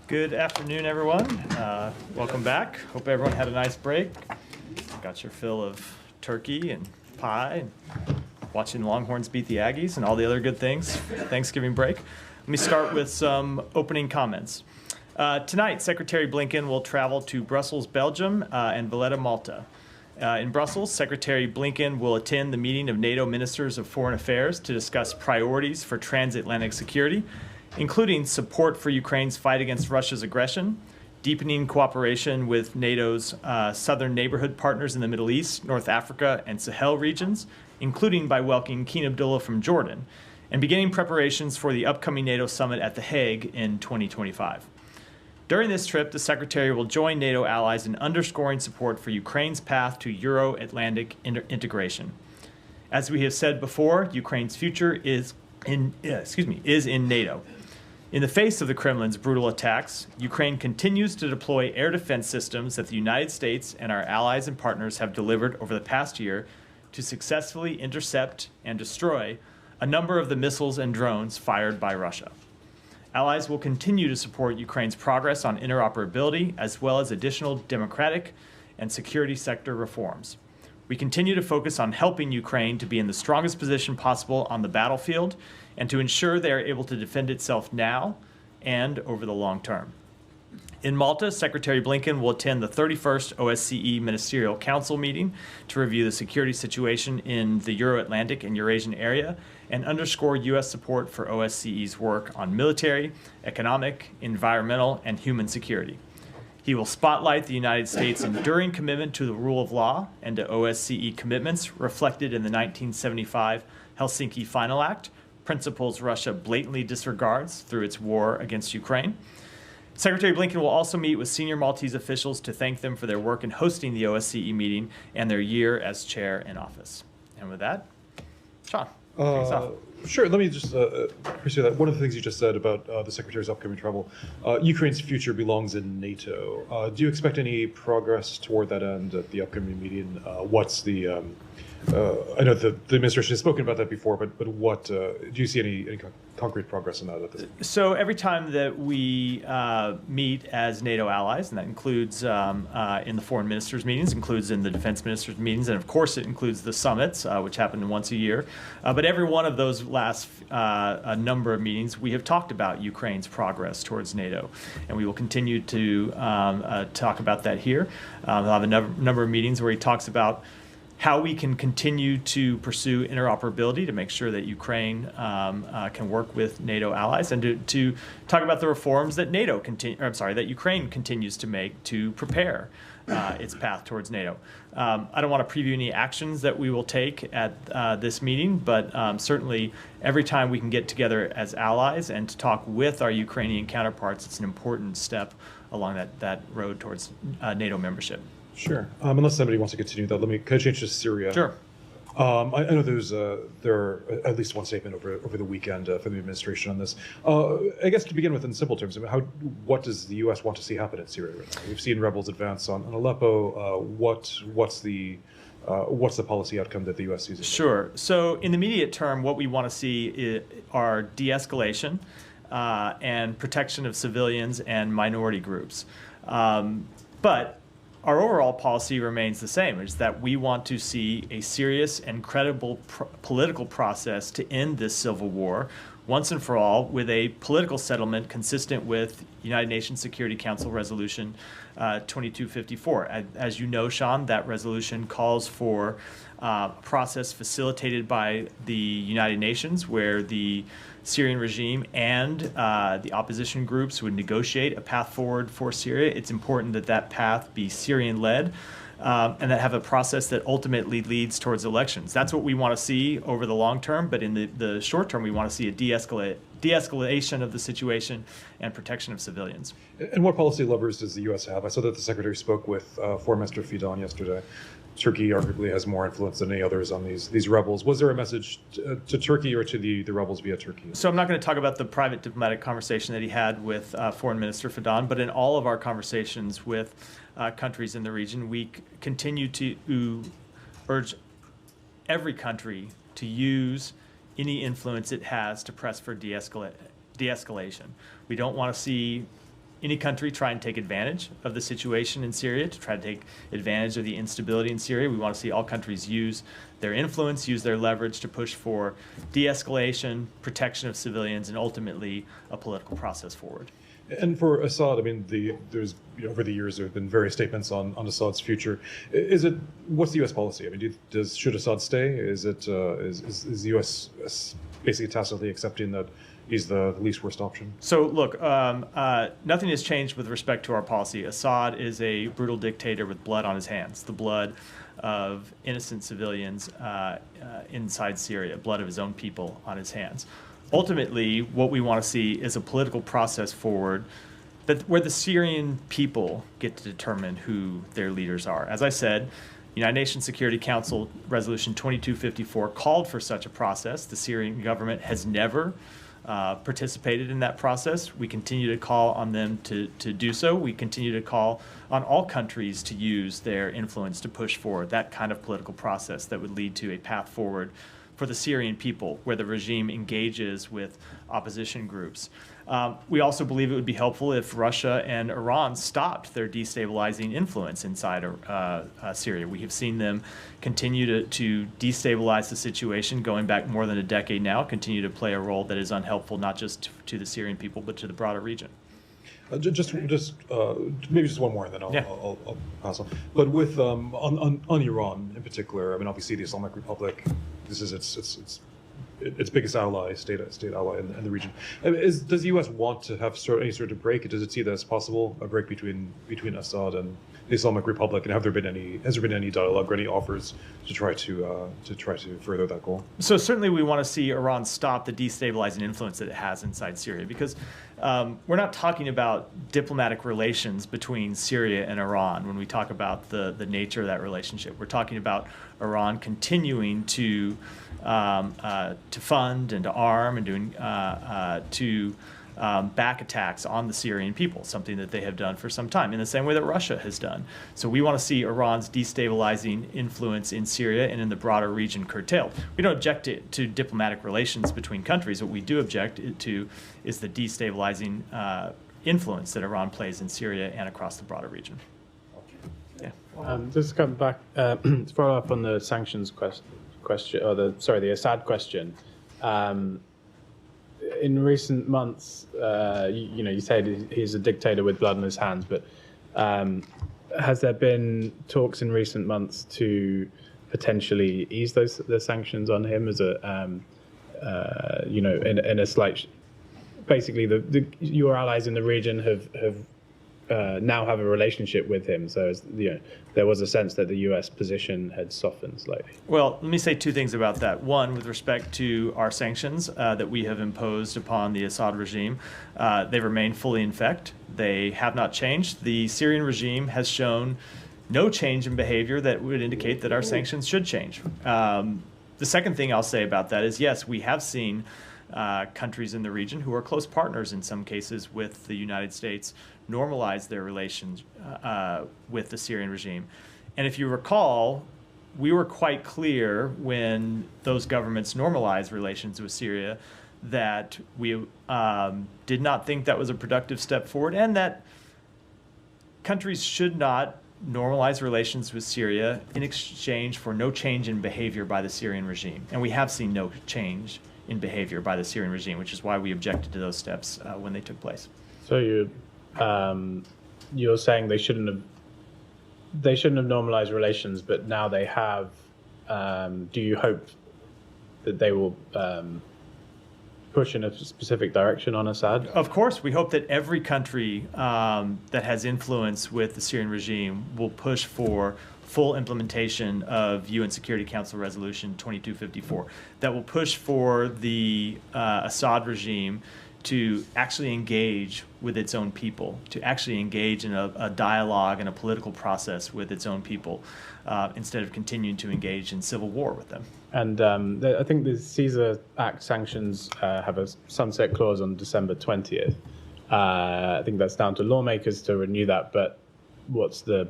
Good afternoon, everyone. Welcome back. Hope everyone had a nice break. Got your fill of turkey and pie, and watching Longhorns beat the Aggies, and all the other good things. Thanksgiving break. Let me start with some opening comments. Tonight, Secretary Blinken will travel to Brussels, Belgium, and Valletta, Malta. In Brussels, Secretary Blinken will attend the meeting of NATO Ministers of Foreign Affairs to discuss priorities for transatlantic security, including support for Ukraine's fight against Russia's aggression, deepening cooperation with NATO's southern neighborhood partners in the Middle East, North Africa, and Sahel regions, including by welcoming King Abdullah from Jordan, and beginning preparations for the upcoming NATO summit at The Hague in 2025. During this trip, the Secretary will join NATO allies in underscoring support for Ukraine's path to Euro-Atlantic integration. As we have said before, Ukraine's future is in NATO. In the face of the Kremlin's brutal attacks, Ukraine continues to deploy air defense systems that the United States and our allies and partners have delivered over the past year to successfully intercept and destroy a number of the missiles and drones fired by Russia. Allies will continue to support Ukraine's progress on interoperability as well as additional democratic and security sector reforms. We continue to focus on helping Ukraine to be in the strongest position possible on the battlefield and to ensure they are able to defend itself now and over the long term. In Malta, Secretary Blinken will attend the 31st OSCE Ministerial Council meeting to review the security situation in the Euro-Atlantic and Eurasian area and underscore U.S. support for OSCE's work on military, economic, environmental, and human security. He will spotlight the United States' enduring commitment to the rule of law and to OSCE commitments reflected in the 1975 Helsinki Final Act, principles Russia blatantly disregards through its war against Ukraine. Secretary Blinken will also meet with senior Maltese officials to thank them for their work in hosting the OSCE meeting and their year as chair in office. And with that, Sean, kick us off. Sure, let me just pursue that. One of the things you just said about the Secretary's upcoming travel, Ukraine's future belongs in NATO. Do you expect any progress toward that end at the upcoming meeting? What's the, I know the administration has spoken about that before, but what, do you see any concrete progress in that at this point? So every time that we meet as NATO allies, and that includes in the foreign ministers' meetings, includes in the defense ministers' meetings, and of course it includes the summits, which happen once a year. But every one of those last number of meetings, we have talked about Ukraine's progress towards NATO, and we will continue to talk about that here. We'll have a number of meetings where he talks about how we can continue to pursue interoperability to make sure that Ukraine can work with NATO allies, and to talk about the reforms that that Ukraine continues to make to prepare its path towards NATO. I don't want to preview any actions that we will take at this meeting, but certainly every time we can get together as allies and to talk with our Ukrainian counterparts, it's an important step along that road towards NATO membership. Sure. Unless somebody wants to continue that, could I change to Syria? Sure. I know there are at least one statement over the weekend from the administration on this. I guess to begin with, in simple terms, what does the U.S. want to see happen in Syria right now? We've seen rebels advance on Aleppo. What's the policy outcome that the U.S. sees? Sure. So in the immediate term, what we want to see are de-escalation and protection of civilians and minority groups. But our overall policy remains the same, is that we want to see a serious and credible political process to end this civil war once and for all, with a political settlement consistent with United Nations Security Council Resolution 2254. As you know, Sean, that resolution calls for a process facilitated by the United Nations where the Syrian regime and the opposition groups would negotiate a path forward for Syria. It's important that that path be Syrian-led and that have a process that ultimately leads towards elections. That's what we want to see over the long term, but in the short term, we want to see a de-escalation of the situation and protection of civilians. And what policy levers does the U.S. have? I saw that the Secretary spoke with Foreign Minister Fidan yesterday. Turkey arguably has more influence than any others on these rebels. Was there a message to Turkey or to the rebels via Turkey? So I'm not going to talk about the private diplomatic conversation that he had with Foreign Minister Fidan, but in all of our conversations with countries in the region, we continue to urge every country to use any influence it has to press for de-escalation. We don't want to see any country try and take advantage of the situation in Syria, to try to take advantage of the instability in Syria. We want to see all countries use their influence, use their leverage to push for de-escalation, protection of civilians, and ultimately a political process forward. And for Assad, I mean, there's over the years there have been various statements on Assad's future. What's the U.S. policy? I mean, should Assad stay? Is the U.S. basically tacitly accepting that he's the least worst option? So look, nothing has changed with respect to our policy. Assad is a brutal dictator with blood on his hands, the blood of innocent civilians inside Syria, blood of his own people on his hands. Ultimately, what we want to see is a political process forward where the Syrian people get to determine who their leaders are. As I said, United Nations Security Council Resolution 2254 called for such a process. The Syrian government has never participated in that process. We continue to call on them to do so. We continue to call on all countries to use their influence to push forward that kind of political process that would lead to a path forward for the Syrian people, where the regime engages with opposition groups. We also believe it would be helpful if Russia and Iran stopped their destabilizing influence inside Syria. We have seen them continue to destabilize the situation going back more than a decade now, continue to play a role that is unhelpful not just to the Syrian people, but to the broader region. Maybe just one more, and then I'll pass on. But with on Iran in particular, I mean, obviously the Islamic Republic, this is its biggest ally, state ally in the region. I mean, does the U.S. want to have any sort of break? Does it see that as possible, a break between Assad and the Islamic Republic? And has there been any dialogue or any offers to try to further that goal? So certainly we want to see Iran stop the destabilizing influence that it has inside Syria, because we're not talking about diplomatic relations between Syria and Iran when we talk about the nature of that relationship. We're talking about Iran continuing to fund and to arm and to back attacks on the Syrian people, something that they have done for some time, in the same way that Russia has done. So we want to see Iran's destabilizing influence in Syria and in the broader region curtailed. We don't object to diplomatic relations between countries. What we do object to is the destabilizing influence that Iran plays in Syria and across the broader region. Yeah. Just to come back, to follow up on the sanctions question, or the Assad question. In recent months, you said he's a dictator with blood on his hands, but has there been talks in recent months to potentially ease the sanctions on him as a, in a slight? Basically, your allies in the region have now have a relationship with him, so there was a sense that the U.S. position had softened slightly. Well, let me say two things about that. One, with respect to our sanctions that we have imposed upon the Assad regime, they remain fully in effect. They have not changed. The Syrian regime has shown no change in behavior that would indicate that our sanctions should change. The second thing I'll say about that is, yes, we have seen countries in the region who are close partners in some cases with the United States normalize their relations with the Syrian regime. And if you recall, we were quite clear when those governments normalized relations with Syria that we did not think that was a productive step forward, and that countries should not normalize relations with Syria in exchange for no change in behavior by the Syrian regime. And we have seen no change in behavior by the Syrian regime, which is why we objected to those steps when they took place. So you're saying they shouldn't have normalized relations, but now they have. Do you hope that they will push in a specific direction on Assad? Of course, we hope that every country that has influence with the Syrian regime will push for full implementation of UN Security Council Resolution 2254, that will push for the Assad regime to actually engage with its own people, to actually engage in a dialogue and a political process with its own people, instead of continuing to engage in civil war with them. And I think the Caesar Act sanctions have a sunset clause on December 20th. I think that's down to lawmakers to renew that, but what's the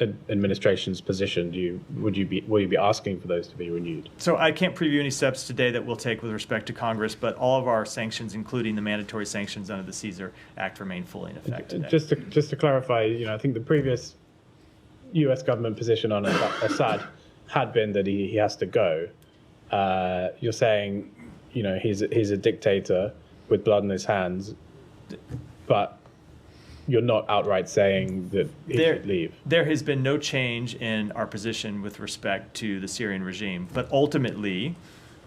administration's position, will you be asking for those to be renewed? So I can't preview any steps today that we'll take with respect to Congress, but all of our sanctions, including the mandatory sanctions under the Caesar Act, remain fully in effect today. Just to clarify, I think the previous U.S. government position on Assad had been that he has to go. You're saying, he's a dictator with blood in his hands, but you're not outright saying that he should leave. There has been no change in our position with respect to the Syrian regime, but ultimately,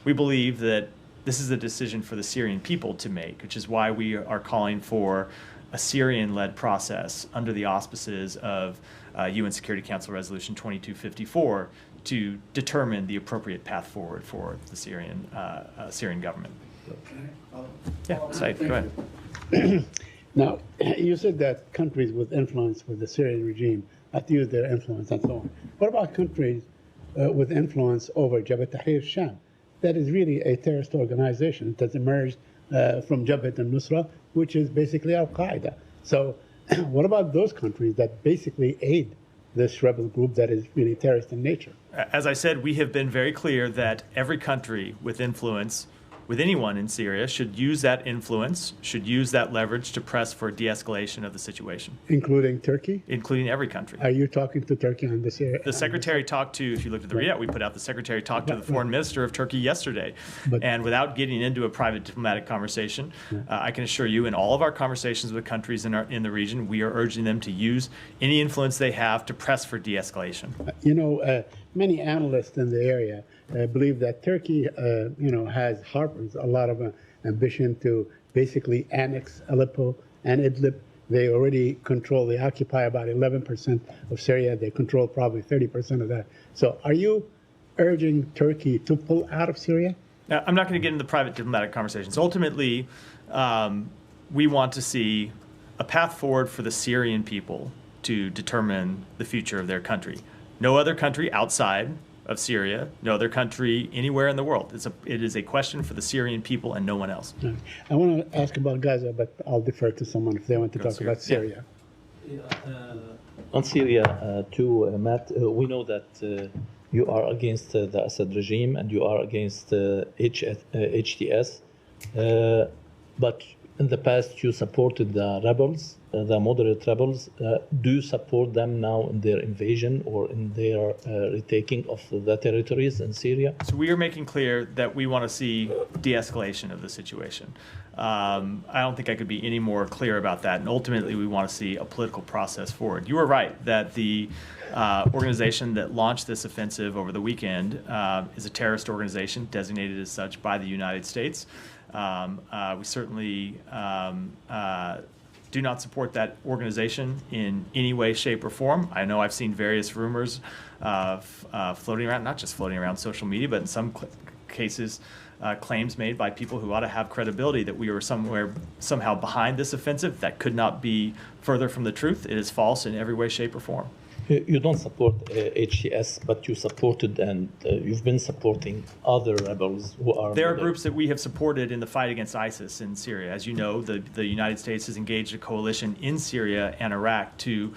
we believe that this is a decision for the Syrian people to make, which is why we are calling for a Syrian-led process under the auspices of UN Security Council Resolution 2254 to determine the appropriate path forward for the Syrian government. Yeah, Said, go ahead. Now, you said that countries with influence with the Syrian regime have to use their influence and so on. What about countries with influence over Jabhat Tahrir Sham? That is really a terrorist organization that has emerged from Jabhat al-Nusra, which is basically Al-Qaeda. So what about those countries that basically aid this rebel group that is really terrorist in nature? As I said, we have been very clear that every country with influence with anyone in Syria should use that influence, should use that leverage to press for de-escalation of the situation. Including Turkey? Including every country. Are you talking to Turkey on this area? The secretary talked to, if you looked at the readout we put out, the secretary talked to the foreign minister of Turkey yesterday. And without getting into a private diplomatic conversation, I can assure you in all of our conversations with countries in the region, we are urging them to use any influence they have to press for de-escalation. Many analysts in the area believe that Turkey, harbors a lot of ambition to basically annex Aleppo and Idlib. They already they occupy about 11% of Syria. They control probably 30% of that. So are you urging Turkey to pull out of Syria? Now, I'm not going to get into private diplomatic conversations. Ultimately, we want to see a path forward for the Syrian people to determine the future of their country. No other country outside of Syria, no other country anywhere in the world. It is a question for the Syrian people and no one else. I want to ask about Gaza, but I'll defer to someone if they want to talk about Syria. On Syria, too, Matt, we know that you are against the Assad regime and you are against HTS, but in the past you supported the rebels, the moderate rebels. Do you support them now in their invasion or in their retaking of the territories in Syria? So we are making clear that we want to see de-escalation of the situation. I don't think I could be any more clear about that. And ultimately, we want to see a political process forward. You are right that the organization that launched this offensive over the weekend is a terrorist organization designated as such by the United States. We certainly do not support that organization in any way, shape, or form. I know I've seen various rumors floating around, not just floating around social media, but in some cases, claims made by people who ought to have credibility that we were somehow behind this offensive. That could not be further from the truth. It is false in every way, shape, or form. You don't support HTS, but you supported and you've been supporting other rebels who are... There are groups that we have supported in the fight against ISIS in Syria. As you know, the United States has engaged a coalition in Syria and Iraq to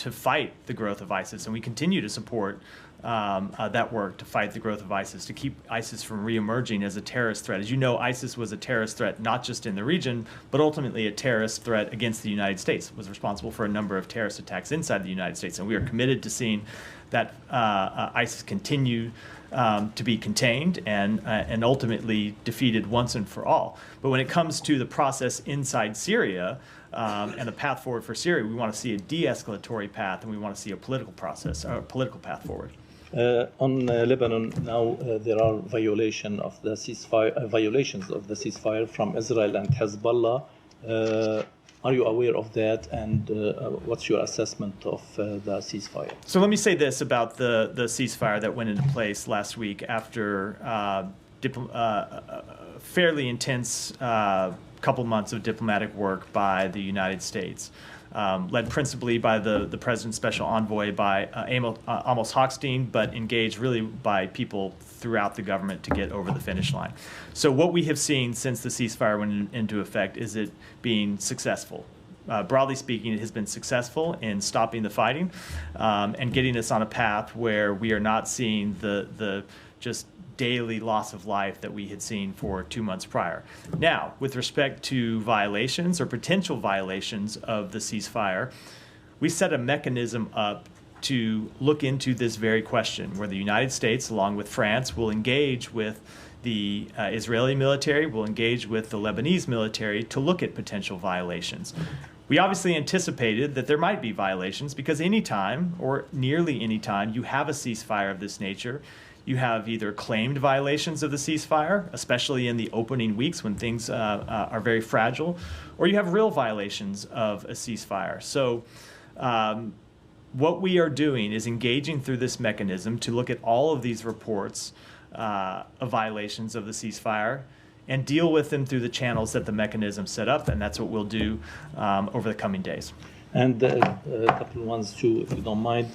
fight the growth of ISIS, and we continue to support that work to fight the growth of ISIS, to keep ISIS from reemerging as a terrorist threat. As you know, ISIS was a terrorist threat not just in the region, but ultimately a terrorist threat against the United States. It was responsible for a number of terrorist attacks inside the United States, and we are committed to seeing that ISIS continue to be contained and ultimately defeated once and for all. But when it comes to the process inside Syria, and the path forward for Syria, we want to see a de-escalatory path, and we want to see a political process, or a political path forward. On Lebanon now, there are violations of the ceasefire from Israel and Hezbollah. Are you aware of that, and what's your assessment of the ceasefire? So let me say this about the ceasefire that went into place last week after fairly intense couple months of diplomatic work by the United States, led principally by the President's Special Envoy, by Amos Hochstein, but engaged really by people throughout the government to get over the finish line. So what we have seen since the ceasefire went into effect is it being successful. broadly speaking, it has been successful in stopping the fighting and getting us on a path where we are not seeing the just daily loss of life that we had seen for 2 months prior. Now, with respect to violations or potential violations of the ceasefire, we set a mechanism up to look into this very question, where the United States, along with France, will engage with the Israeli military, will engage with the Lebanese military to look at potential violations. We obviously anticipated that there might be violations because anytime, or nearly any time, you have a ceasefire of this nature, you have either claimed violations of the ceasefire, especially in the opening weeks when things are very fragile, or you have real violations of a ceasefire. So what we are doing is engaging through this mechanism to look at all of these reports of violations of the ceasefire and deal with them through the channels that the mechanism set up, and that's what we'll do over the coming days. And a couple of ones too, if you don't mind.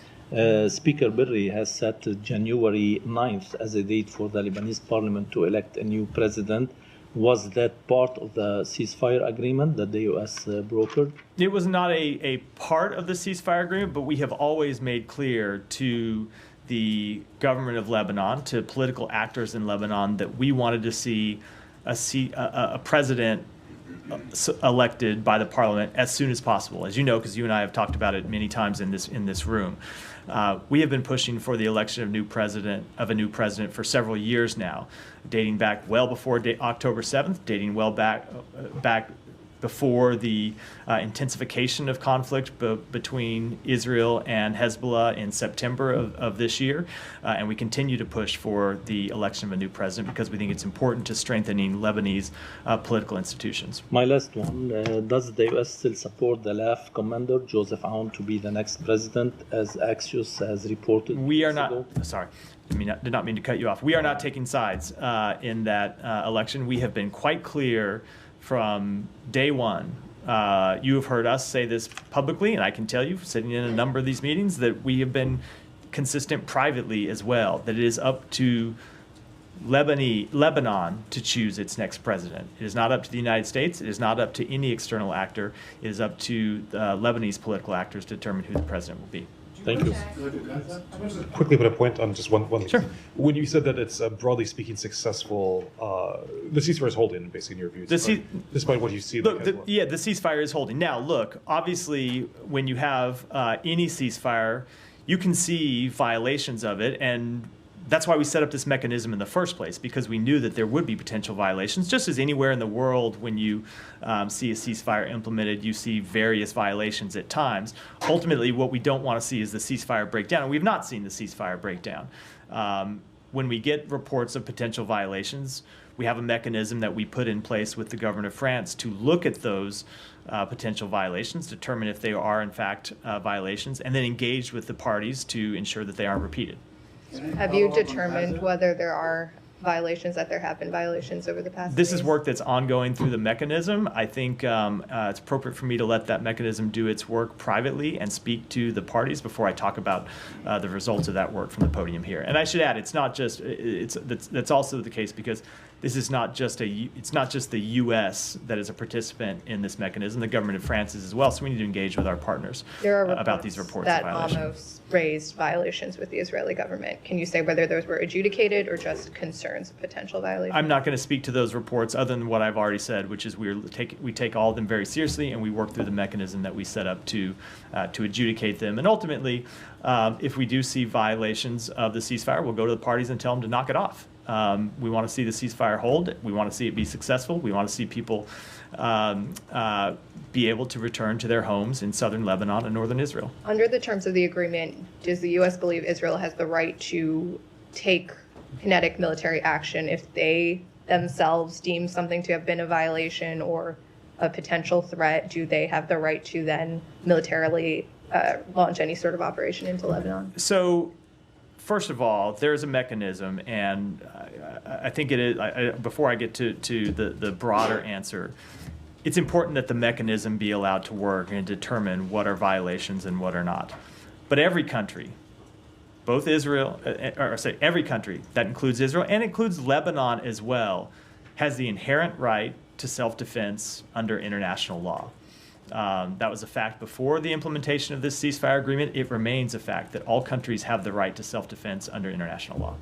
Speaker Berry has set January 9th as a date for the Lebanese parliament to elect a new president. Was that part of the ceasefire agreement that the U.S. brokered? It was not a part of the ceasefire agreement, but we have always made clear to the government of Lebanon, to political actors in Lebanon, that we wanted to see a president elected by the parliament as soon as possible. As you know, because you and I have talked about it many times in this room, we have been pushing for the election of a new president for several years now, dating back well before October 7th, dating well back before the intensification of conflict between Israel and Hezbollah in September of this year. And we continue to push for the election of a new president because we think it's important to strengthening Lebanese political institutions. My last one, does the U.S. still support the LAF commander, Joseph Aoun, to be the next president, as Axios has reported? We are not, sorry. Did not mean to cut you off. We are not taking sides in that election. We have been quite clear from day one. You have heard us say this publicly, and I can tell you, sitting in a number of these meetings, that we have been consistent privately as well, that it is up to Lebanon to choose its next president. It is not up to the United States. It is not up to any external actor. It is up to Lebanese political actors to determine who the president will be. Thank you. Quickly put a point on just one thing. Sure. When you said that it's broadly speaking successful, the ceasefire is holding, basically, in your view, despite what you see. Look, the ceasefire is holding. Now, look, obviously, when you have any ceasefire, you can see violations of it, and that's why we set up this mechanism in the first place, because we knew that there would be potential violations. Just as anywhere in the world, when you see a ceasefire implemented, you see various violations at times. Ultimately, what we don't want to see is the ceasefire breakdown, and we've not seen the ceasefire breakdown. When we get reports of potential violations, we have a mechanism that we put in place with the government of France to look at those potential violations, determine if they are in fact violations, and then engage with the parties to ensure that they aren't repeated. Have you determined whether there are violations, that there have been violations over the past This days? is work that's ongoing through the mechanism. I think it's appropriate for me to let that mechanism do its work privately and speak to the parties before I talk about the results of that work from the podium here. And I should add, it's not just that's also the case because this is not just it's not just the U.S. that is a participant in this mechanism. The government of France is as well. So we need to engage with our partners about these reports that of violations. almost raised violations with the Israeli government. Can you say whether those were adjudicated or just concerns of potential violations? I'm not going to speak to those reports other than what I've already said, which is we take all of them very seriously, and we work through the mechanism that we set up to adjudicate them. And ultimately, if we do see violations of the ceasefire, we'll go to the parties and tell them to knock it off. We want to see the ceasefire hold. We want to see it be successful. We want to see people be able to return to their homes in southern Lebanon and northern Israel. Under the terms of the agreement, does the U.S. believe Israel has the right to take kinetic military action if they themselves deem something to have been a violation or a potential threat? Do they have the right to then militarily launch any sort of operation into Lebanon? So, first of all, there is a mechanism, and I think it is. Before I get to the broader answer, it's important that the mechanism be allowed to work and determine what are violations and what are not. But every country, both Israel, every country, that includes Israel and includes Lebanon as well, has the inherent right to self-defense under international law. That was a fact before the implementation of this ceasefire agreement. It remains a fact that all countries have the right to self-defense under international law.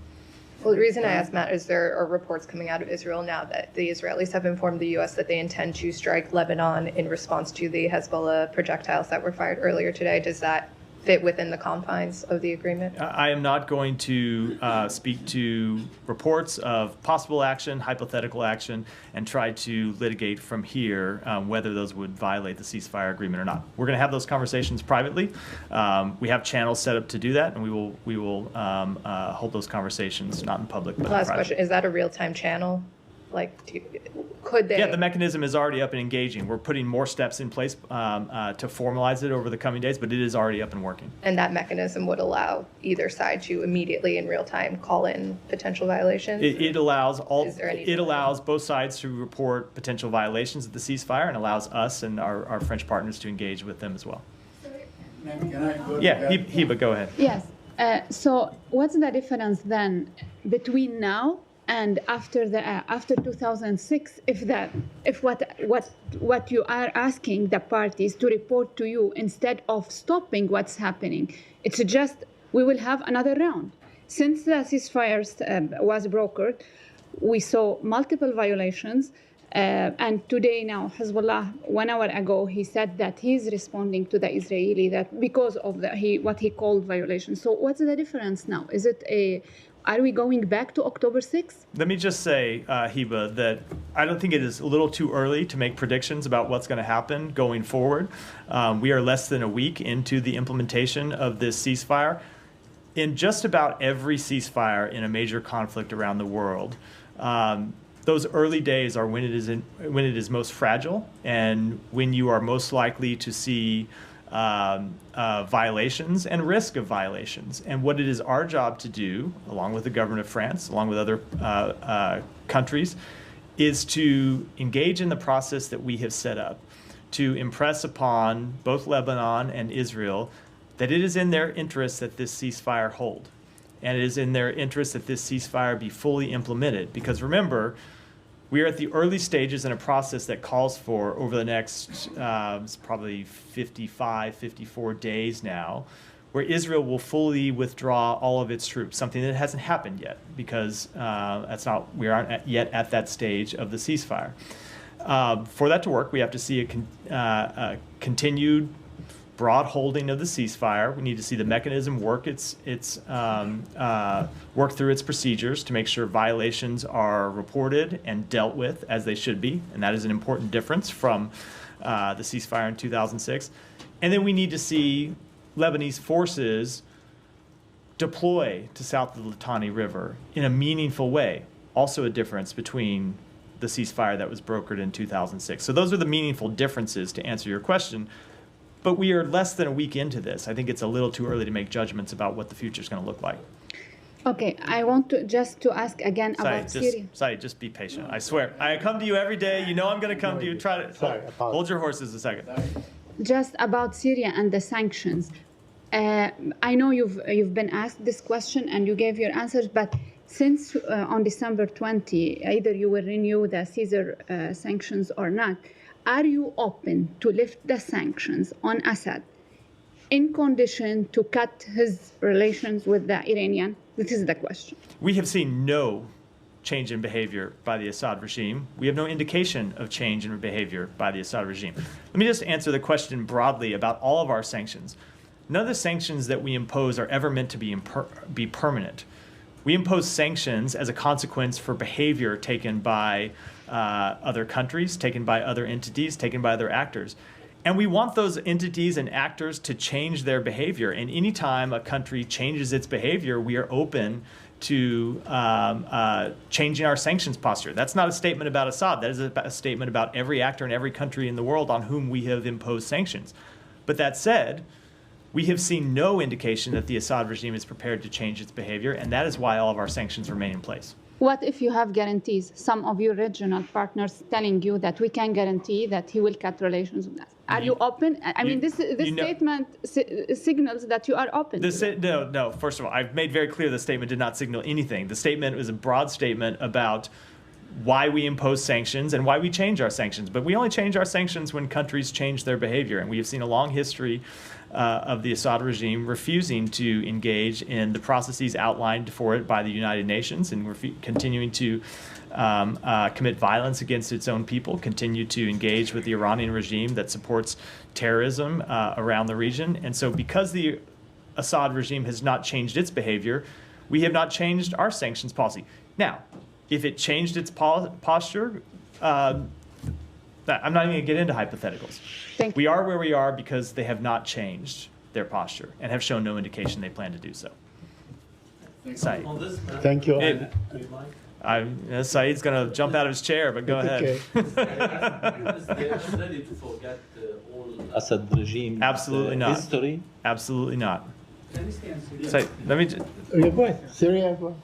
Well, the reason I asked, Matt, is there are reports coming out of Israel now that the Israelis have informed the U.S. that they intend to strike Lebanon in response to the Hezbollah projectiles that were fired earlier today. Does that fit within the confines of the agreement? I am not going to speak to reports of possible action, hypothetical action, and try to litigate from here whether those would violate the ceasefire agreement or not. We're going to have those conversations privately. We have channels set up to do that, and we will hold those conversations not in public, but Last in private. question: is that a real-time channel? Like, could they? Yeah, the mechanism is already up and engaging. We're putting more steps in place to formalize it over the coming days, but it is already up and working. And that mechanism would allow either side to immediately, in real time, call in potential violations. It allows Is there any it allows both sides to report potential violations of the ceasefire, and allows us and our French partners to engage with them as well. Maybe can I go to Yeah, that? Hiba, go ahead. Yes. So what's the difference then between now and after 2006? If what you are asking the parties to report to you, instead of stopping what's happening, it's just we will have another round. Since the ceasefire was brokered, we saw multiple violations. And today now, Hezbollah, 1 hour ago, he said that he's responding to the Israeli that because of what he called violations. So what's the difference now? Are we going back to October 6th? Let me just say, Hiba, that I don't think it is a little too early to make predictions about what's going to happen going forward. We are less than a week into the implementation of this ceasefire. In just about every ceasefire in a major conflict around the world, those early days are when it is most fragile and when you are most likely to see violations and risk of violations. And what it is our job to do, along with the government of France, along with other countries, is to engage in the process that we have set up to impress upon both Lebanon and Israel that it is in their interest that this ceasefire hold. And it is in their interest that this ceasefire be fully implemented. Because remember, we are at the early stages in a process that calls for, over the next probably 55, 54 days now, where Israel will fully withdraw all of its troops, something that hasn't happened yet because we aren't yet at that stage of the ceasefire. For that to work, we have to see a continued broad holding of the ceasefire. We need to see the mechanism work work through its procedures to make sure violations are reported and dealt with as they should be, and that is an important difference from the ceasefire in 2006. And then we need to see Lebanese forces deploy to south of the Litani River in a meaningful way, also a difference between the ceasefire that was brokered in 2006. So those are the meaningful differences to answer your question. But we are less than a week into this. I think it's a little too early to make judgments about what the future is going to look like. Okay, I want to ask again about Syria. Just be patient. I swear. I come to you every day. You know I'm going to come to you. Hold your horses a second. Just about Syria and the sanctions. I know you've been asked this question and you gave your answers, but since on December 20, either you will renew the Caesar sanctions or not, are you open to lift the sanctions on Assad in condition to cut his relations with the Iranian? This is the question. We have seen no change in behavior by the Assad regime. We have no indication of change in behavior by the Assad regime. Let me just answer the question broadly about all of our sanctions. None of the sanctions that we impose are ever meant to be permanent. We impose sanctions as a consequence for behavior taken by other countries, taken by other entities, taken by other actors. And we want those entities and actors to change their behavior. And anytime a country changes its behavior, we are open to changing our sanctions posture. That's not a statement about Assad. That is a statement about every actor in every country in the world on whom we have imposed sanctions. But that said, we have seen no indication that the Assad regime is prepared to change its behavior, and that is why all of our sanctions remain in place. What if you have guarantees, some of your regional partners telling you that we can guarantee that he will cut relations with us? Are you open? This statement signals that you are open. No. First of all, I've made very clear the statement did not signal anything. The statement was a broad statement about why we impose sanctions and why we change our sanctions. But we only change our sanctions when countries change their behavior. And we have seen a long history of the Assad regime refusing to engage in the processes outlined for it by the United Nations, and continuing to commit violence against its own people, continue to engage with the Iranian regime that supports terrorism around the region. And so because the Assad regime has not changed its behavior, we have not changed our sanctions policy. Now, if it changed its posture, I'm not even going to get into hypotheticals. We are where we are because they have not changed their posture and have shown no indication they plan to do so. Saeed. Thank you. Saeed's going to jump out of his chair, but go ahead. They are ready to forget all Assad regime Absolutely not. history. Absolutely not. Syria. Let me. Go ahead. Syria. Go ahead.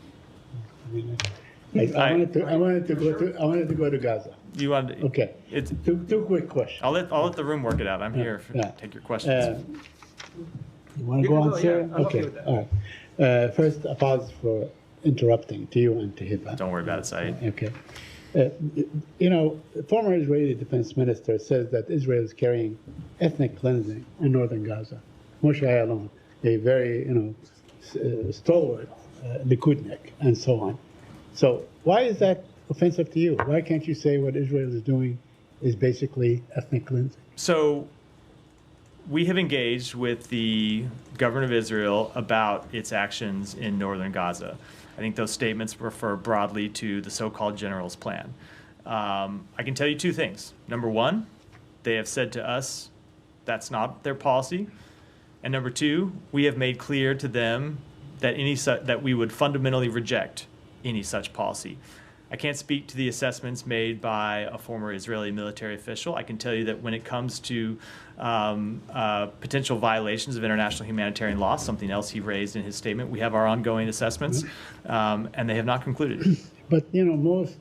I wanted to go to Gaza. You want? Okay. It's, Two quick questions. I'll let the room work it out. I'm here to take your questions. You want to go on Syria? Okay. All right. First, apologies for interrupting to you and to Hiba. Don't worry about it, Saeed. Okay. The former Israeli defense minister says that Israel is carrying ethnic cleansing in northern Gaza. Moshe Ayalon, a very, stalwart Likudnik, and so on. So why is that offensive to you? Why can't you say what Israel is doing is basically ethnic cleansing? So we have engaged with the government of Israel about its actions in northern Gaza. I think those statements refer broadly to the so-called general's plan. I can tell you two things. Number one, they have said to us that's not their policy. And number two, we have made clear to them that that we would fundamentally reject any such policy. I can't speak to the assessments made by a former Israeli military official. I can tell you that when it comes to potential violations of international humanitarian law, something else he raised in his statement, we have our ongoing assessments, and they have not concluded. But, most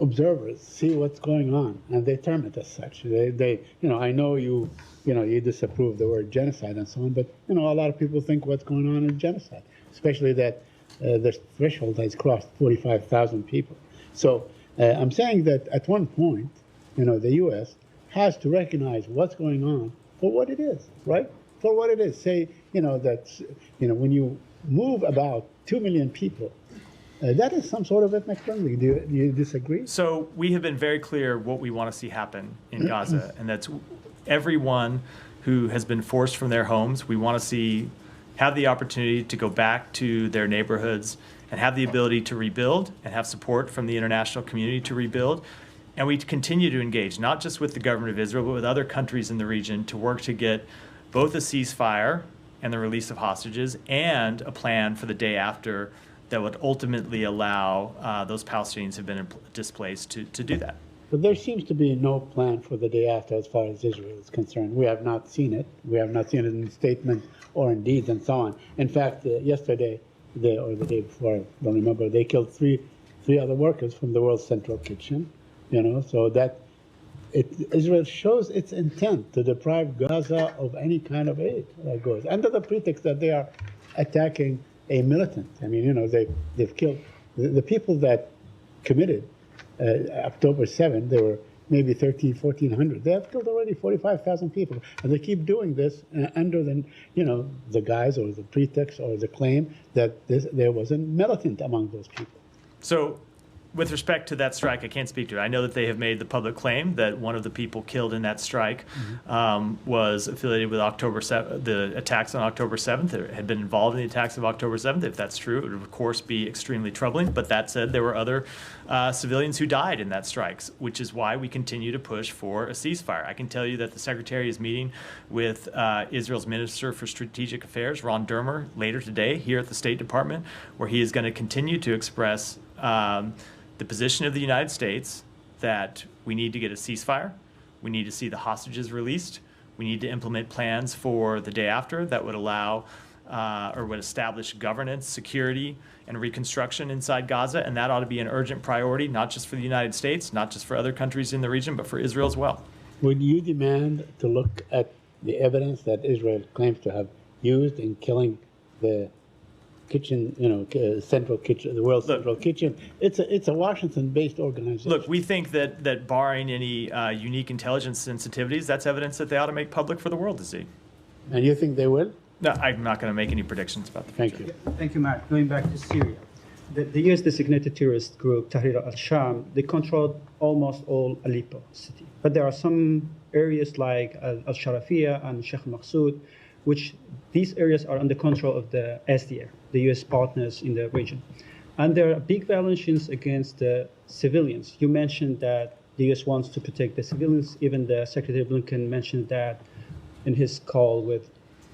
observers see what's going on, and they term it as such. I know you disapprove the word genocide and so on, but, a lot of people think what's going on is genocide, especially that the threshold has crossed 45,000 people. So I'm saying that at one point, the U.S. has to recognize what's going on for what it is, right? For what it is. Say, that, when you move about 2 million people, that is some sort of ethnic cleansing. Do you disagree? So we have been very clear what we want to see happen in Gaza, and that's everyone who has been forced from their homes, we want to see have the opportunity to go back to their neighborhoods and have the ability to rebuild and have support from the international community to rebuild. And we continue to engage, not just with the government of Israel, but with other countries in the region to work to get both a ceasefire and the release of hostages and a plan for the day after that would ultimately allow those Palestinians who have been displaced to do that. But there seems to be no plan for the day after as far as Israel is concerned. We have not seen it. We have not seen it in statements or in deeds and so on. In fact, yesterday, or the day before, I don't remember, they killed three other workers from the World Central Kitchen, so that Israel shows its intent to deprive Gaza of any kind of aid that goes, under the pretext that they are attacking a militant. I mean, they've killed the people that committed October 7th, there were maybe 1,400. They have killed already 45,000 people. And they keep doing this under the guise or the pretext or the claim that there was a militant among those people. So with respect to that strike, I can't speak to it. I know that they have made the public claim that one of the people killed in that strike was affiliated with the attacks on October 7th, or had been involved in the attacks of October 7th. If that's true, it would, of course, be extremely troubling. But that said, there were other civilians who died in that strikes, which is why we continue to push for a ceasefire. I can tell you that the Secretary is meeting with Israel's Minister for Strategic Affairs, Ron Dermer, later today here at the State Department, where he is going to continue to express the position of the United States that we need to get a ceasefire, we need to see the hostages released, we need to implement plans for the day after that would allow or would establish governance, security, and reconstruction inside Gaza, and that ought to be an urgent priority, not just for the United States, not just for other countries in the region, but for Israel as well. Would you demand to look at the evidence that Israel claims to have used in killing the kitchen, central kitchen, the world's central kitchen. It's a Washington-based organization. Look, we think that barring any unique intelligence sensitivities, that's evidence that they ought to make public for the world to see. And you think they will? No, I'm not going to make any predictions about the future. Thank you. Thank you, Matt. Going back to Syria. The U.S. designated terrorist group Tahrir al-Sham, they control almost all Aleppo city. But there are some areas like al-Sharafiyya and Sheikh al-Maqsood, which these areas are under control of the SDF, the U.S. partners in the region. And there are big violations against the civilians. You mentioned that the U.S. wants to protect the civilians. Even the Secretary Blinken mentioned that in his call with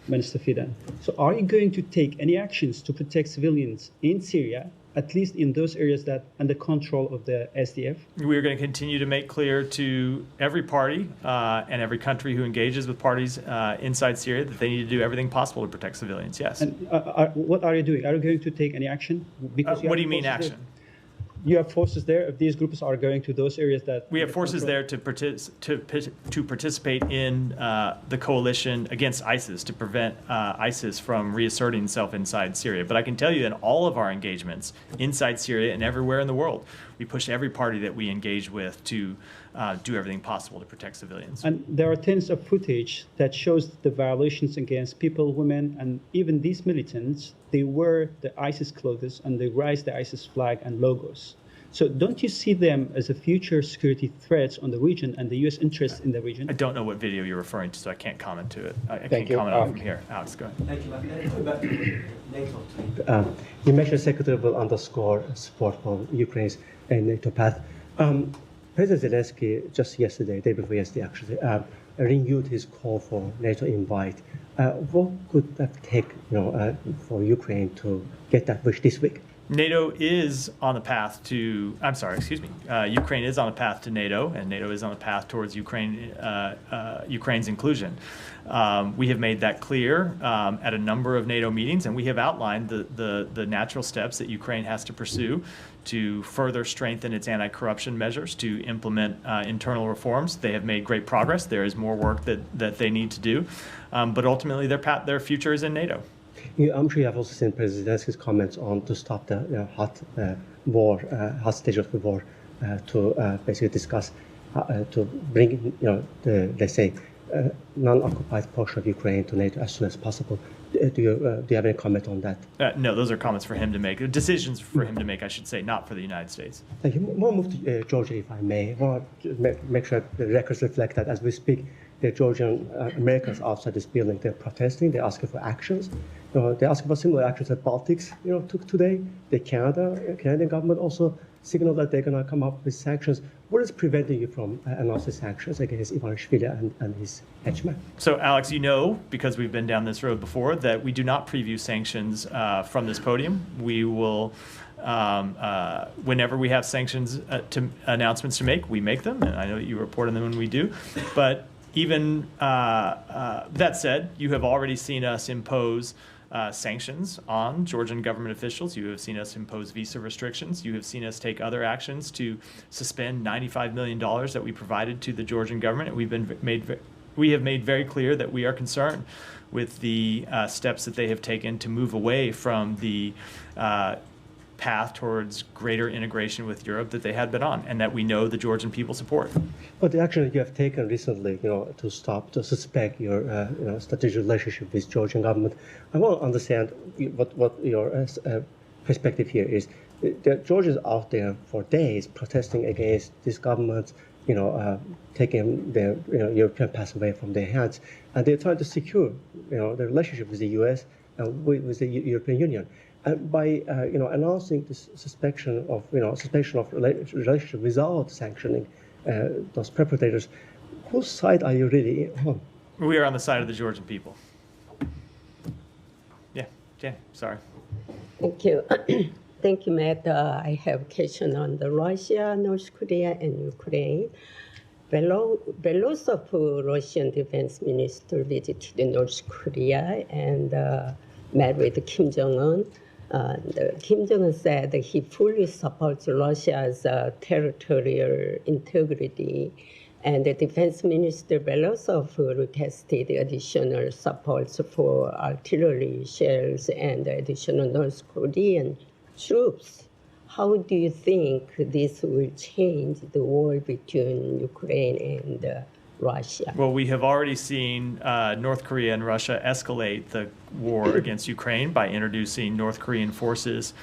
Minister Fidan. So are you going to take any actions to protect civilians in Syria, at least in those areas that are under control of the SDF? We are going to continue to make clear to every party and every country who engages with parties inside Syria that they need to do everything possible to protect civilians, yes. And what are you doing? Are you going to take any action? Because What do you mean action? You have forces there. If these groups are going to those areas that We have forces there to participate in the coalition against ISIS to prevent ISIS from reasserting itself inside Syria. But I can tell you in all of our engagements inside Syria and everywhere in the world, we push every party that we engage with to do everything possible to protect civilians. And there are tons of footage that shows the violations against people, women, and even these militants. They wear the ISIS clothes and they raise the ISIS flag and logos. So don't you see them as a future security threats on the region and the U.S. interest in the region? I don't know what video you're referring to, so I can't comment to it. I Thank can't you. comment on it from here. Alex, go ahead. Thank you, Matt. NATO. You mentioned Secretary will underscore support for Ukraine's NATO path. President Zelensky just yesterday, day before yesterday actually, renewed his call for NATO invite. What could that take, for Ukraine to get that wish this week? NATO is on the path to, Ukraine is on a path to NATO, and NATO is on a path towards Ukraine's inclusion. We have made that clear at a number of NATO meetings, and we have outlined the natural steps that Ukraine has to pursue to further strengthen its anti-corruption measures, to implement internal reforms. They have made great progress. There is more work that they need to do, but ultimately their future is in NATO. I'm sure you have also seen President Zelensky's comments on to stop the hot stage of the war, to basically discuss, to bring the, let's say, non-occupied portion of Ukraine to NATO as soon as possible. Do you have any comment on that? No, those are comments for him to make, decisions for him to make, I should say, not for the United States. Thank you. We'll move to Georgia, if I may. I want to make sure the records reflect that as we speak, the Georgian Americans outside this building, they're protesting, they're asking for actions. They're asking for similar actions that Baltics took today. The Canadian government also signaled that they're going to come up with sanctions. What is preventing you from announcing sanctions against Ivanishvili and his henchmen? So, Alex, because we've been down this road before, that we do not preview sanctions from this podium. We will, whenever we have sanctions announcements to make, we make them, and I know that you report on them when we do. But even that said, you have already seen us impose sanctions on Georgian government officials. You have seen us impose visa restrictions. You have seen us take other actions to suspend $95 million that we provided to the Georgian government. We have made very clear that we are concerned with the steps that they have taken to move away from the path towards greater integration with Europe that they had been on, and that we know the Georgian people support. But the action that you have taken recently, to suspect your strategic relationship with Georgian government, I want to understand what your perspective here is. The Georgians out there for days protesting against this government, taking their European pass away from their hands, and they're trying to secure the relationship with the U.S. and with the European Union. And by announcing this suspicion of relationship without sanctioning those perpetrators, whose side are you really on? We are on the side of the Georgian people. Yeah, sorry. Thank you. Thank you, Matt. I have a question on the Russia, North Korea, and Ukraine. Belosov, Russian defense minister, visited North Korea and met with Kim Jong-un. Kim Jong-un said he fully supports Russia's territorial integrity And the Defense Minister Belousov requested additional supports for artillery shells and additional North Korean troops. How do you think this will change the war between Ukraine and Russia? Well, we have already seen North Korea and Russia escalate the war against Ukraine by introducing North Korean forces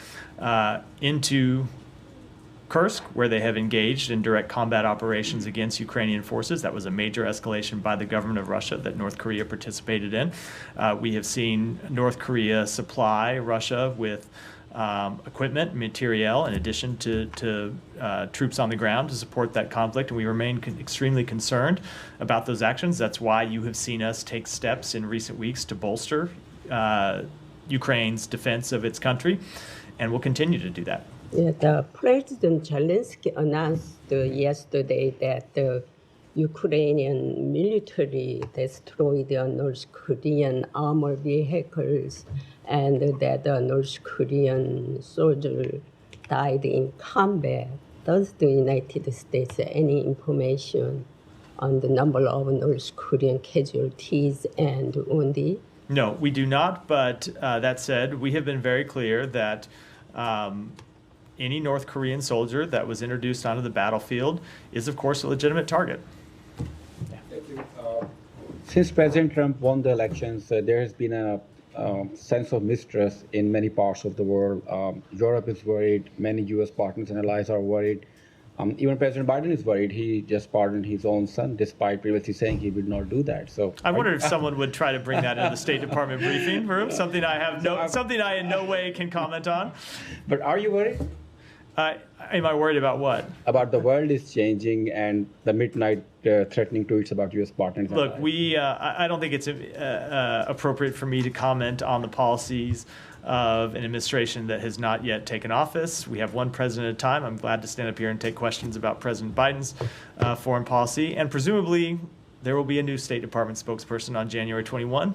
into Kursk, where they have engaged in direct combat operations against Ukrainian forces. That was a major escalation by the government of Russia that North Korea participated in. We have seen North Korea supply Russia with equipment, materiel, in addition to troops on the ground to support that conflict, and we remain extremely concerned about those actions. That's why you have seen us take steps in recent weeks to bolster Ukraine's defense of its country, and we'll continue to do that. Yeah, the President Zelensky announced yesterday that the Ukrainian military destroyed the North Korean armored vehicles and that the North Korean soldier died in combat. Does the United States have any information on the number of North Korean casualties and wounded? No, we do not, but that said, we have been very clear that any North Korean soldier that was introduced onto the battlefield is, of course, a legitimate target. Since President Trump won the elections, there has been a sense of mistrust in many parts of the world. Europe is worried. Many U.S. partners and allies are worried. Even President Biden is worried. He just pardoned his own son, despite previously saying he would not do that. So I wonder if someone would try to bring that into the State Department briefing room. Something I in no way can comment on. But are you worried? Am I worried about what? About the world is changing and the midnight threatening tweets about U.S. partners. Look, I don't think it's appropriate for me to comment on the policies of an administration that has not yet taken office. We have one president at a time. I'm glad to stand up here and take questions about President Biden's foreign policy. And presumably, there will be a new State Department spokesperson on January 21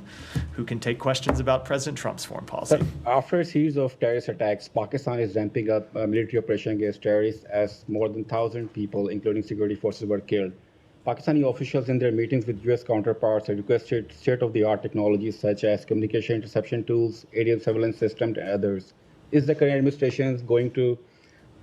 who can take questions about President Trump's foreign policy. But after a series of terrorist attacks, Pakistan is ramping up a military operation against terrorists as more than 1,000 people, including security forces, were killed. Pakistani officials in their meetings with U.S. counterparts have requested state-of-the-art technologies such as communication interception tools, aerial surveillance systems, and others. Is the current administration going to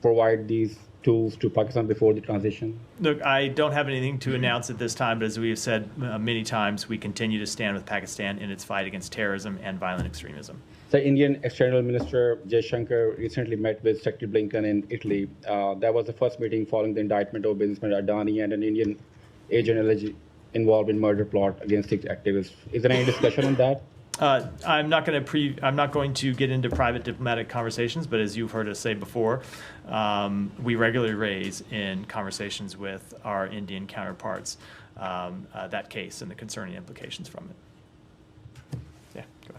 provide these tools to Pakistan before the transition? Look, I don't have anything to announce at this time, but as we have said many times, we continue to stand with Pakistan in its fight against terrorism and violent extremism. The Indian External Minister Jaishankar recently met with Secretary Blinken in Italy. That was the first meeting following the indictment of businessman Adani and an Indian agent alleged involved in murder plot against 6 activists. Is there any discussion on that? I'm not going to get into private diplomatic conversations, but as you've heard us say before, we regularly raise in conversations with our Indian counterparts that case and the concerning implications from it. Yeah, go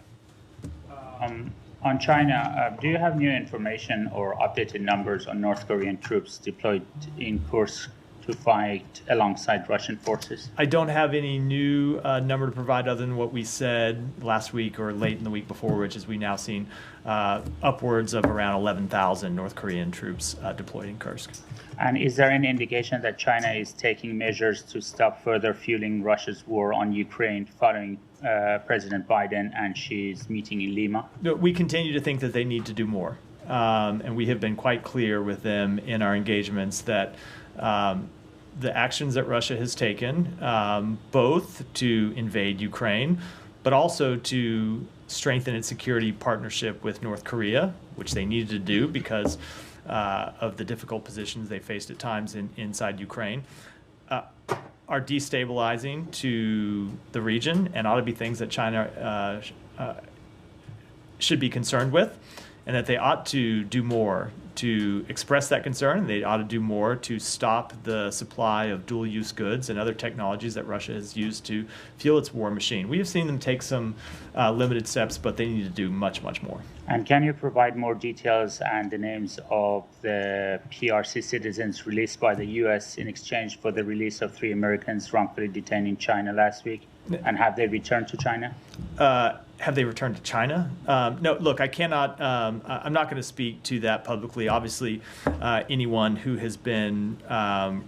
ahead. On China, do you have new information or updated numbers on North Korean troops deployed in Kursk to fight alongside Russian forces? I don't have any new number to provide other than what we said last week or late in the week before, which is we now seen upwards of around 11,000 North Korean troops deployed in Kursk. And is there any indication that China is taking measures to stop further fueling Russia's war on Ukraine following President Biden and Xi's meeting in Lima? No, we continue to think that they need to do more. And we have been quite clear with them in our engagements that the actions that Russia has taken, both to invade Ukraine, but also to strengthen its security partnership with North Korea, which they needed to do because of the difficult positions they faced at times inside Ukraine, are destabilizing to the region and ought to be things that China should be concerned with, and that they ought to do more to express that concern. They ought to do more to stop the supply of dual-use goods and other technologies that Russia has used to fuel its war machine. We have seen them take some limited steps, but they need to do much, much more. And can you provide more details and the names of the PRC citizens released by the U.S. in exchange for the release of 3 Americans wrongfully detained in China last week? And have they returned to China? Have they returned to China? No, look, I cannot, I'm not going to speak to that publicly. Obviously, anyone who has been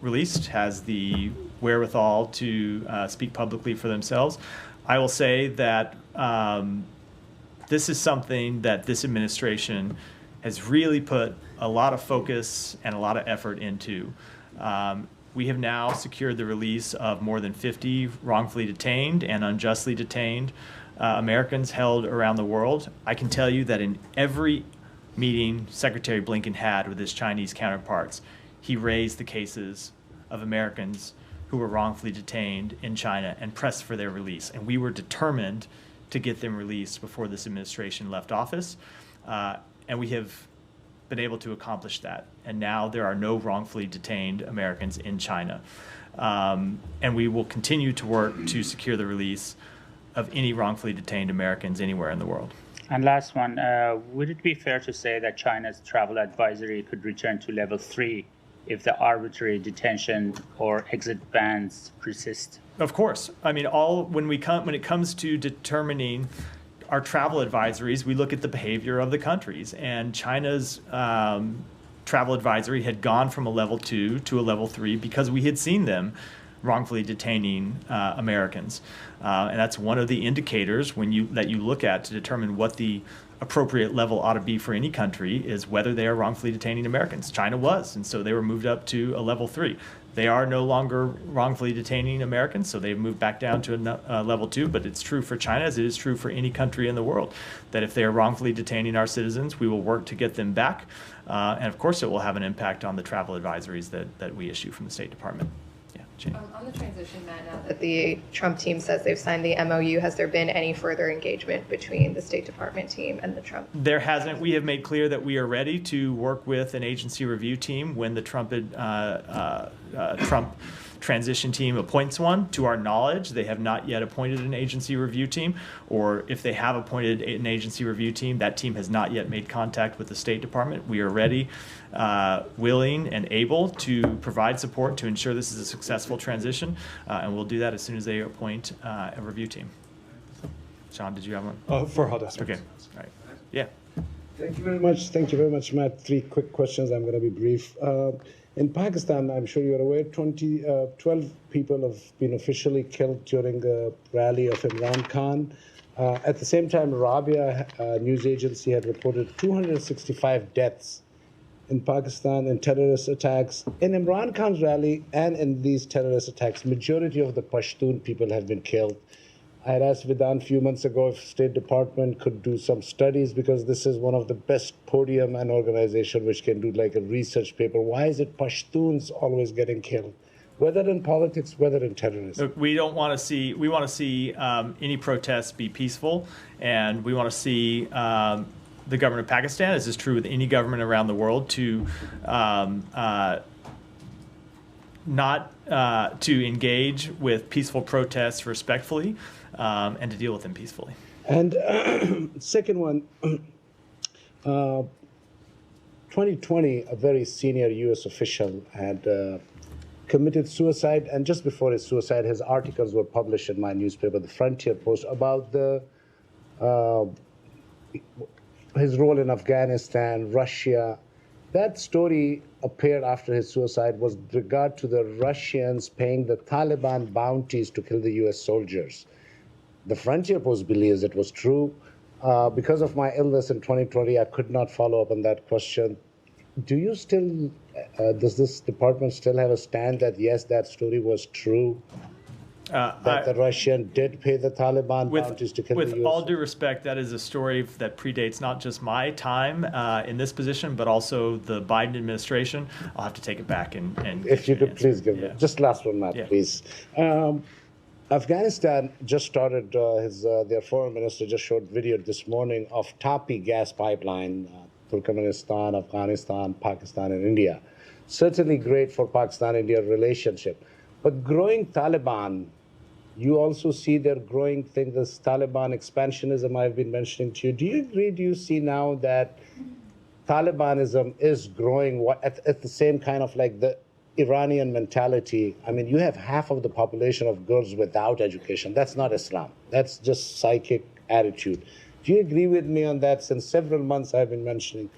released has the wherewithal to speak publicly for themselves. I will say that this is something that this administration has really put a lot of focus and a lot of effort into. We have now secured the release of more than 50 wrongfully detained and unjustly detained Americans held around the world. I can tell you that in every meeting Secretary Blinken had with his Chinese counterparts, he raised the cases of Americans who were wrongfully detained in China and pressed for their release. And we were determined to get them released before this administration left office. And we have been able to accomplish that. And now there are no wrongfully detained Americans in China. And we will continue to work to secure the release of any wrongfully detained Americans anywhere in the world. And last one, would it be fair to say that China's travel advisory could return to level 3 if the arbitrary detention or exit bans persist? Of course. I mean, when it comes to determining our travel advisories, we look at the behavior of the countries. And China's travel advisory had gone from a level 2 to a level 3 because we had seen them wrongfully detaining Americans. And that's one of the indicators that you look at to determine what the appropriate level ought to be for any country is whether they are wrongfully detaining Americans. China was, and so they were moved up to a level 3. They are no longer wrongfully detaining Americans, so they've moved back down to a level 2, but it's true for China as it is true for any country in the world, that if they are wrongfully detaining our citizens, we will work to get them back. And of course it will have an impact on the travel advisories that we issue from the State Department. On the transition, Matt, now that the Trump team says they've signed the MOU, has there been any further engagement between the State Department team and the Trump? There hasn't. We have made clear that we are ready to work with an agency review team when the Trump transition team appoints one. To our knowledge, they have not yet appointed an agency review team, or if they have appointed an agency review team, that team has not yet made contact with the State Department. We are ready, willing, and able to provide support to ensure this is a successful transition, and we'll do that as soon as they appoint a review team. Sean, did you have one? For hot aspects. Okay. All right. Yeah. Thank you very much. Thank you very much, Matt. 3 quick questions. I'm going to be brief. In Pakistan, I'm sure you're aware, 12 people have been officially killed during a rally of Imran Khan. At the same time, Rabia news agency had reported 265 deaths in Pakistan in terrorist attacks. In Imran Khan's rally and in these terrorist attacks, majority of the Pashtun people have been killed. I had asked Vedant a few months ago if State Department could do some studies because this is one of the best podium and organization which can do like a research paper. Why is it Pashtuns always getting killed? Whether in politics, whether in terrorism. Look, we want to see any protests be peaceful, and we want to see the government of Pakistan, as is true with any government around the world, to to engage with peaceful protests respectfully and to deal with them peacefully. And second one, 2020, a very senior U.S. official had committed suicide, and just before his suicide, his articles were published in my newspaper, The Frontier Post, about his role in Afghanistan, Russia. That story appeared after his suicide was with regard to the Russians paying the Taliban bounties to kill the U.S. soldiers. The Frontier Post believes it was true. Because of my illness in 2020, I could not follow up on that question. Do you still, does this department still have a stand that, yes, that story was true? That the Russian did pay the Taliban bounties to kill the U.S. With all due respect, that is a story that predates not just my time in this position, but also the Biden administration. I'll have to take it back and if you could please give me just last one, Matt, please. Afghanistan just started their foreign minister just showed video this morning of Tapi gas pipeline, Turkmenistan, Afghanistan, Pakistan, and India. Certainly great for Pakistan-India relationship, but growing Taliban. You also see their growing thing, this Taliban expansionism I've been mentioning to you. Do you agree, do you see now that Talibanism is growing at the same kind of like the Iranian mentality? I mean, you have half of the population of girls without education. That's not Islam. That's just psychic attitude. Do Do you agree with me on that? Since several months I've been mentioning.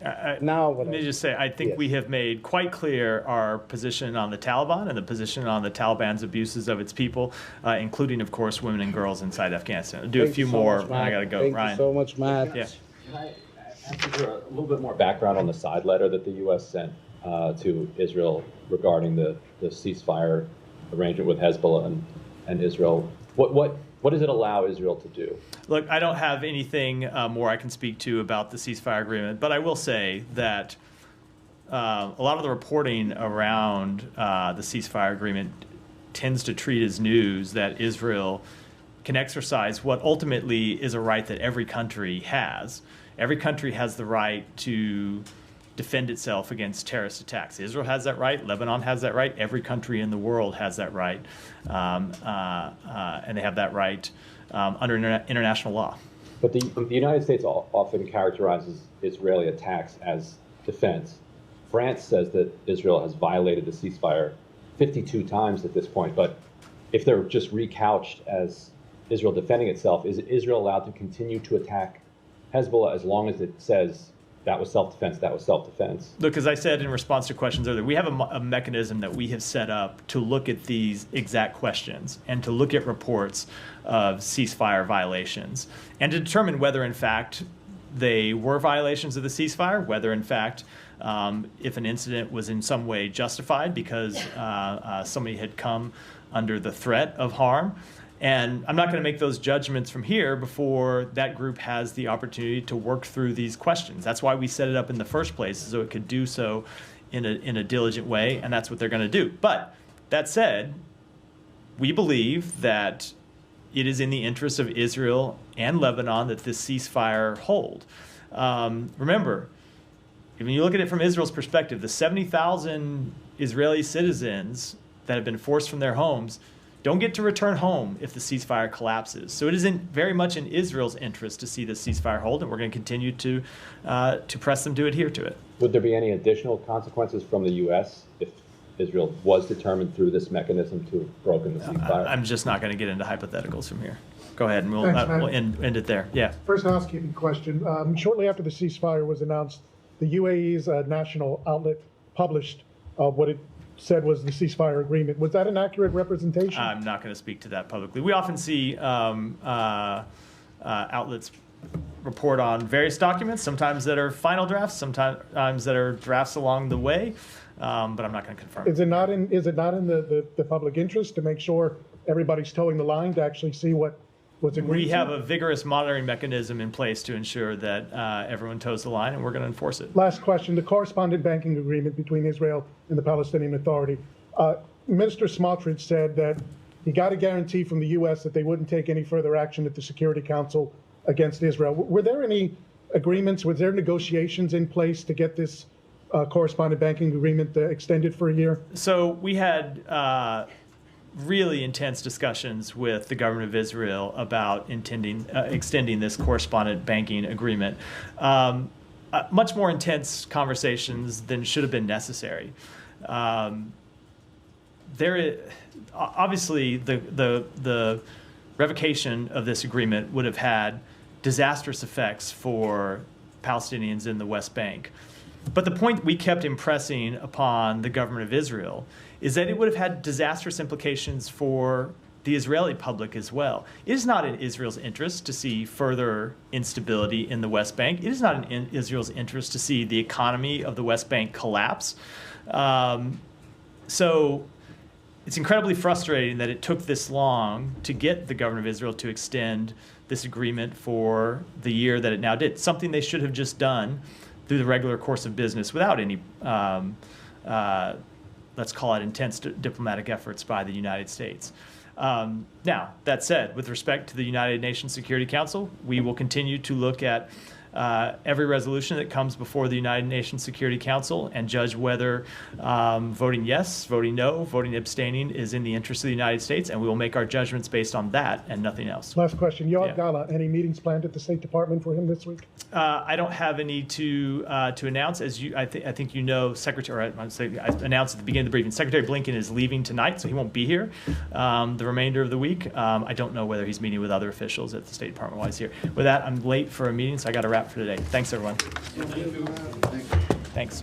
Now, let me just say, I think we have made quite clear our position on the Taliban and the position on the Taliban's abuses of its people, including, of course, women and girls inside Afghanistan. I'll do a few more, and I got to go. Thank Ryan. you so much, Matt. Yeah. Can I ask you for a little bit more background on the side letter that the U.S. sent to Israel regarding the ceasefire arrangement with Hezbollah and Israel? What does it allow Israel to do? Look, I don't have anything more I can speak to about the ceasefire agreement, but I will say that a lot of the reporting around the ceasefire agreement tends to treat as news that Israel can exercise what ultimately is a right that every country has. Every country has the right to defend itself against terrorist attacks. Israel has that right. Lebanon has that right. Every country in the world has that right. And they have that right under international law. But the United States often characterizes Israeli attacks as defense. France says that Israel has violated the ceasefire 52 times at this point. But if they're just recouched as Israel defending itself, is Israel allowed to continue to attack Hezbollah as long as it says that was self-defense, that was self-defense? Look, as I said in response to questions earlier, we have a mechanism that we have set up to look at these exact questions and to look at reports of ceasefire violations and to determine whether, in fact, they were violations of the ceasefire, whether, in fact, if an incident was in some way justified because somebody had come under the threat of harm. And I'm not going to make those judgments from here before that group has the opportunity to work through these questions. That's why we set it up in the first place, so it could do so in a diligent way, and that's what they're going to do. But that said, we believe that it is in the interest of Israel and Lebanon that this ceasefire hold. Remember, when you look at it from Israel's perspective, the 70,000 Israeli citizens that have been forced from their homes don't get to return home if the ceasefire collapses. So it is very much in Israel's interest to see the ceasefire hold, and we're going to continue to press them to adhere to it. Would there be any additional consequences from the U.S. if Israel was determined through this mechanism to have broken the ceasefire? I'm just not going to get into hypotheticals from here. Go ahead, and we'll end it there. Yeah. First housekeeping question. Shortly after the ceasefire was announced, the UAE's national outlet published what it said was the ceasefire agreement. Was that an accurate representation? I'm not going to speak to that publicly. We often see outlets report on various documents, sometimes that are final drafts, sometimes that are drafts along the way, but I'm not going to confirm. Is it not in the public interest to make sure everybody's towing the line to actually see what was agreed We to? have a vigorous monitoring mechanism in place to ensure that everyone toes the line, and we're going to enforce it. Last question, the correspondent banking agreement between Israel and the Palestinian Authority. Minister Smotrich said that he got a guarantee from the U.S. that they wouldn't take any further action at the Security Council against Israel. Were there any agreements, was there negotiations in place to get this correspondent banking agreement extended for a year? So we had really intense discussions with the government of Israel about extending this correspondent banking agreement. Much more intense conversations than should have been necessary. Obviously, the revocation of this agreement would have had disastrous effects for Palestinians in the West Bank. But the point we kept impressing upon the government of Israel is that it would have had disastrous implications for the Israeli public as well. It is not in Israel's interest to see further instability in the West Bank. It is not in Israel's interest to see the economy of the West Bank collapse. So it's incredibly frustrating that it took this long to get the government of Israel to extend this agreement for the year that it now did, something they should have just done through the regular course of business without any, let's call it, intense diplomatic efforts by the United States. Now, that said, with respect to the United Nations Security Council, we will continue to look at every resolution that comes before the United Nations Security Council and judge whether voting yes, voting no, voting abstaining is in the interest of the United States, and we will make our judgments based on that and nothing else. Last question. Yoav Yeah. Gallant, any meetings planned at the State Department for him this week? I don't have any to announce. As I think you know, Secretary. I announced at the beginning of the briefing. Secretary Blinken is leaving tonight, so he won't be here the remainder of the week. I don't know whether he's meeting with other officials at the State Department while he's here. With that, I'm late for a meeting, so I got to wrap for today. Thanks, everyone. Thanks.